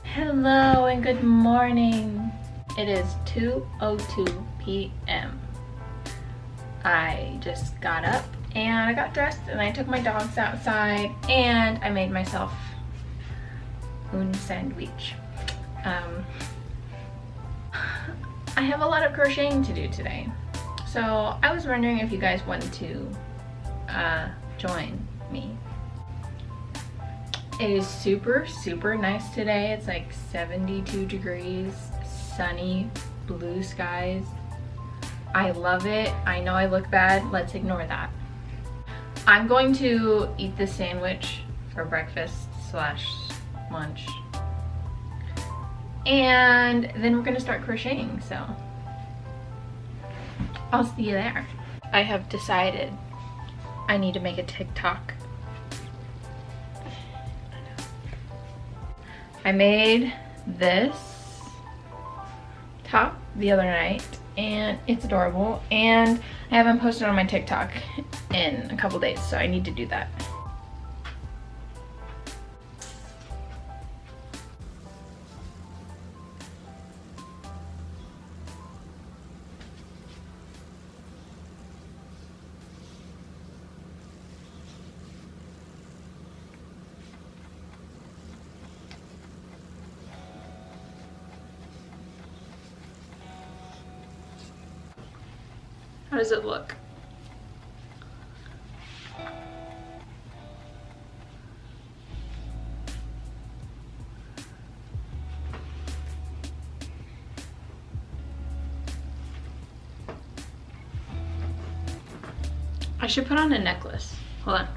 Hello and good morning. It is 2:02 p.m. I just got up and I got dressed and I took my dogs outside and I made myself un sandwich. I have a lot of crocheting to do today. So I was wondering if you guys wanted to join me. It is super nice today. It's like 72 degrees, sunny, blue skies. I love it. I know I look bad. Let's ignore that. I'm going to eat this sandwich for breakfast / lunch. And then we're gonna start crocheting, so I'll see you there. I have decided I need to make a TikTok. I made this top the other night and it's adorable, and I haven't posted on my TikTok in a couple days, so I need to do that. How does it look? I should put on a necklace. Hold on.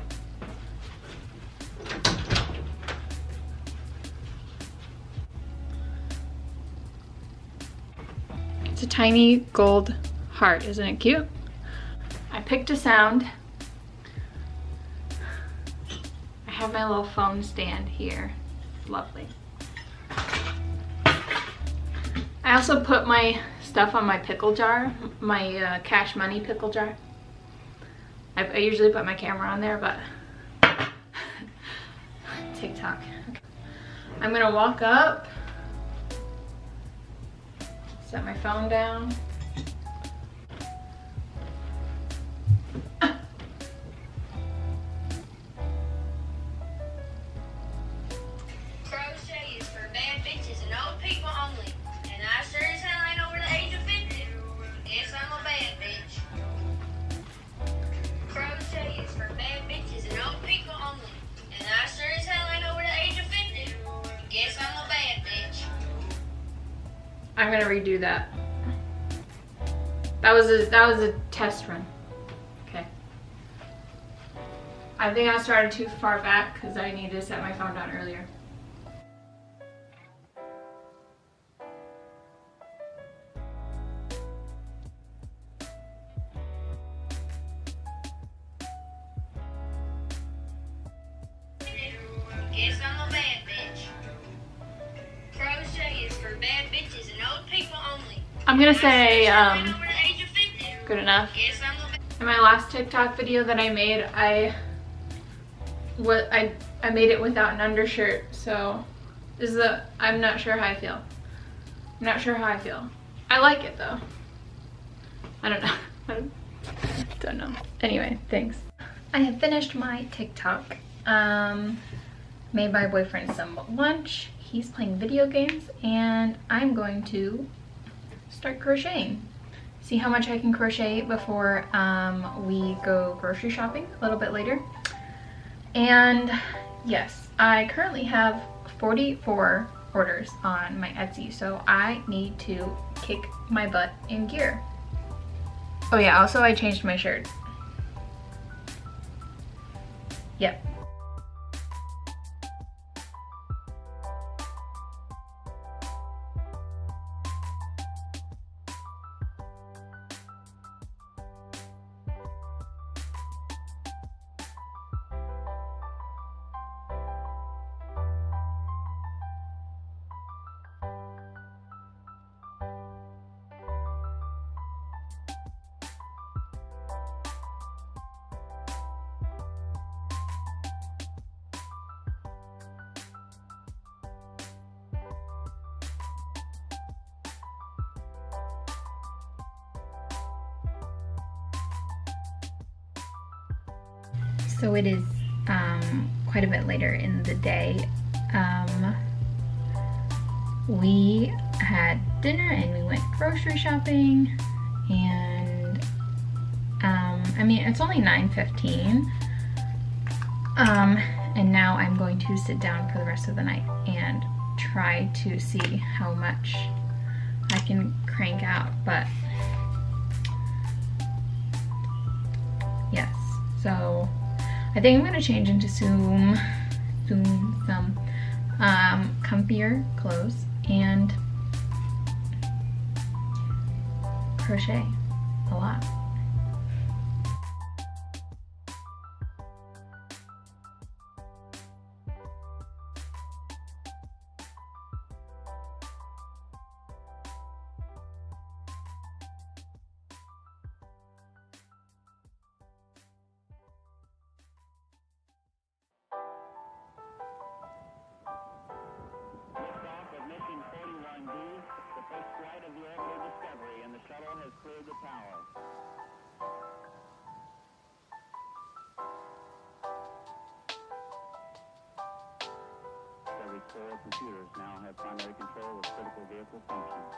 It's a tiny gold heart, isn't it cute? I picked a sound. I have my little phone stand here. Lovely. I also put my stuff on my pickle jar, my cash money pickle jar. I usually put my camera on there, but TikTok. Okay. I'm gonna walk up, set my phone down. Crochet is for bad bitches and old people only. And I sure as hell ain't over the age of 50. Guess I'm a bad bitch. Crochet is for bad bitches and old people only. And I sure as hell ain't over the age of 50. Guess I'm a bad bitch. I'm gonna redo that. That was a test run. Okay. I think I started too far back because I needed to set my phone down earlier. Guess I'm a bad bitch. Crochet is for bad bitches and old people only. I'm gonna say Ain't over the age of 50. good enough. Guess I'm a bad. In my last TikTok video that I made, I made it without an undershirt, so this is I'm not sure how I feel. I'm not sure how I feel. I like it though. I don't know. I don't know. Anyway, thanks. I have finished my TikTok. Made my boyfriend some lunch. He's playing video games, and I'm going to start crocheting. See how much I can crochet before we go grocery shopping a little bit later. And yes, I currently have 44 orders on my Etsy, so I need to kick my butt in gear. Oh yeah, also I changed my shirt. Yep. So it is quite a bit later in the day. We had dinner and we went grocery shopping, and I mean, it's only 9:15, and now I'm going to sit down for the rest of the night and try to see how much I can crank out. But yes, so I think I'm gonna change into some comfier clothes and crochet a lot. The first flight of the orbital Discovery, and the shuttle has cleared the tower. Every 4 computers now have primary control of critical vehicle functions.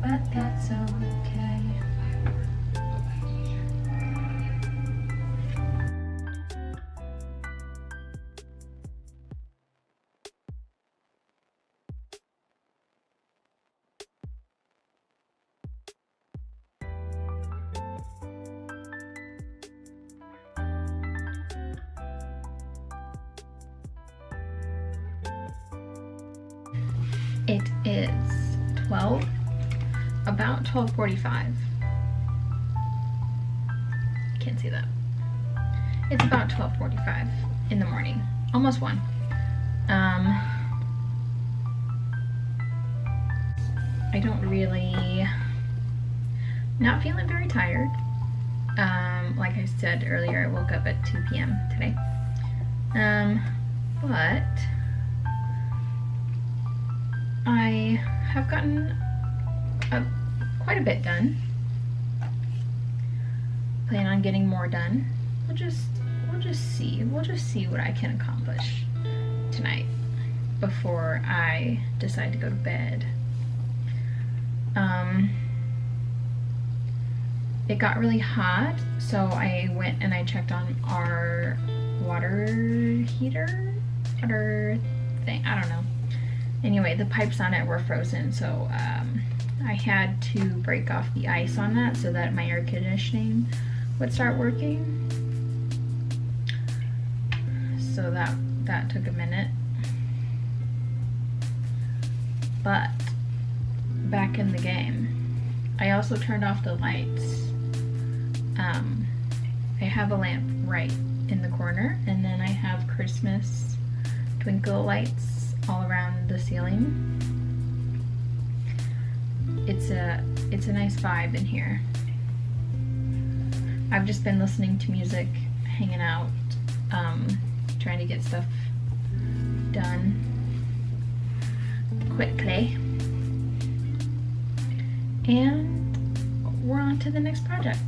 But that's okay. It is about 12:45. Can't see that. It's about 12:45 in the morning, almost 1. I don't really, not feeling very tired. Like I said earlier, I woke up at 2 p.m. today. But I have gotten quite a bit done. plan on getting more done. We'll just see. We'll just see what I can accomplish tonight before I decide to go to bed. It got really hot, so I went and I checked on our water heater, water thing, I don't know. Anyway, the pipes on it were frozen, so I had to break off the ice on that so that my air conditioning would start working. So that took a minute. But back in the game. I also turned off the lights. I have a lamp right in the corner, and then I have Christmas twinkle lights all around the ceiling. It's a nice vibe in here. I've just been listening to music, hanging out, trying to get stuff done quickly. And we're on to the next project.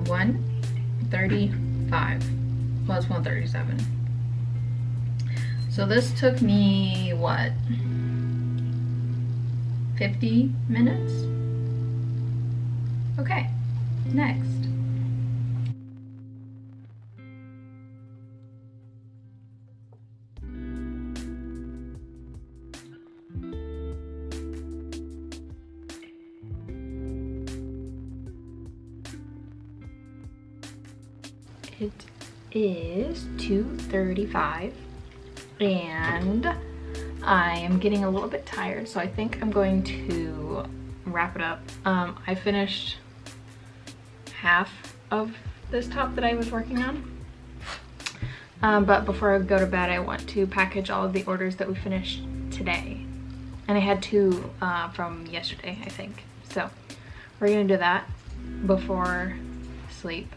$135. Well, it's $137. So this took me what? 50 minutes? Okay, next. It is 2:35 and I am getting a little bit tired, so I think I'm going to wrap it up. I finished half of this top that I was working on. But before I go to bed, I want to package all of the orders that we finished today. And I had 2 from yesterday, I think. So we're gonna do that before sleep.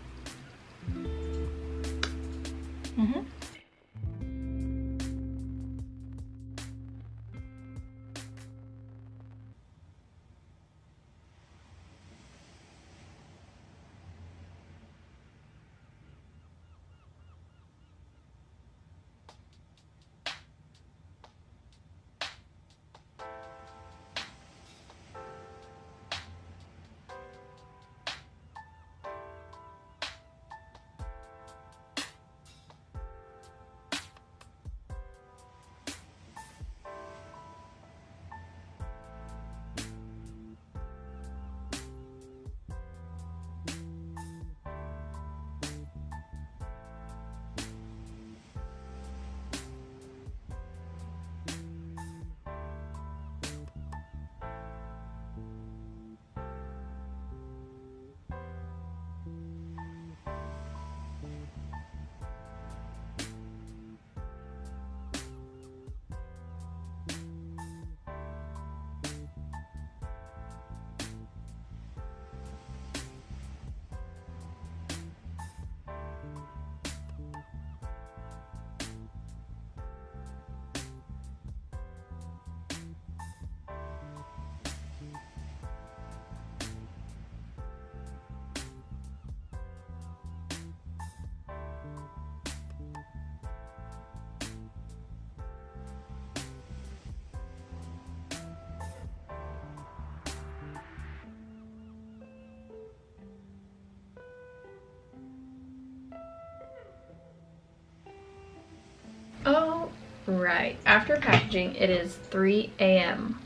All right, after packaging, it is 3 a.m.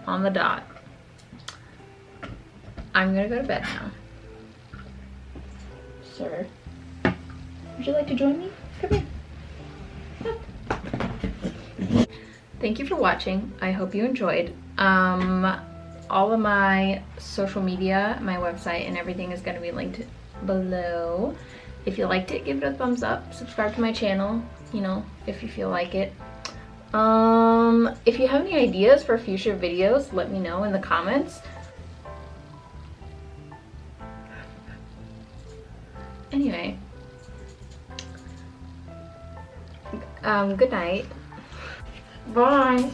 on the dot. I'm gonna go to bed now. Sir, would you like to join me? Come here. Look. Thank you for watching. I hope you enjoyed. all of my social media, my website, and everything is going to be linked below. If you liked it, give it a thumbs up. Subscribe to my channel, you know, if you feel like it. If you have any ideas for future videos, let me know in the comments. Anyway, good night. Bye.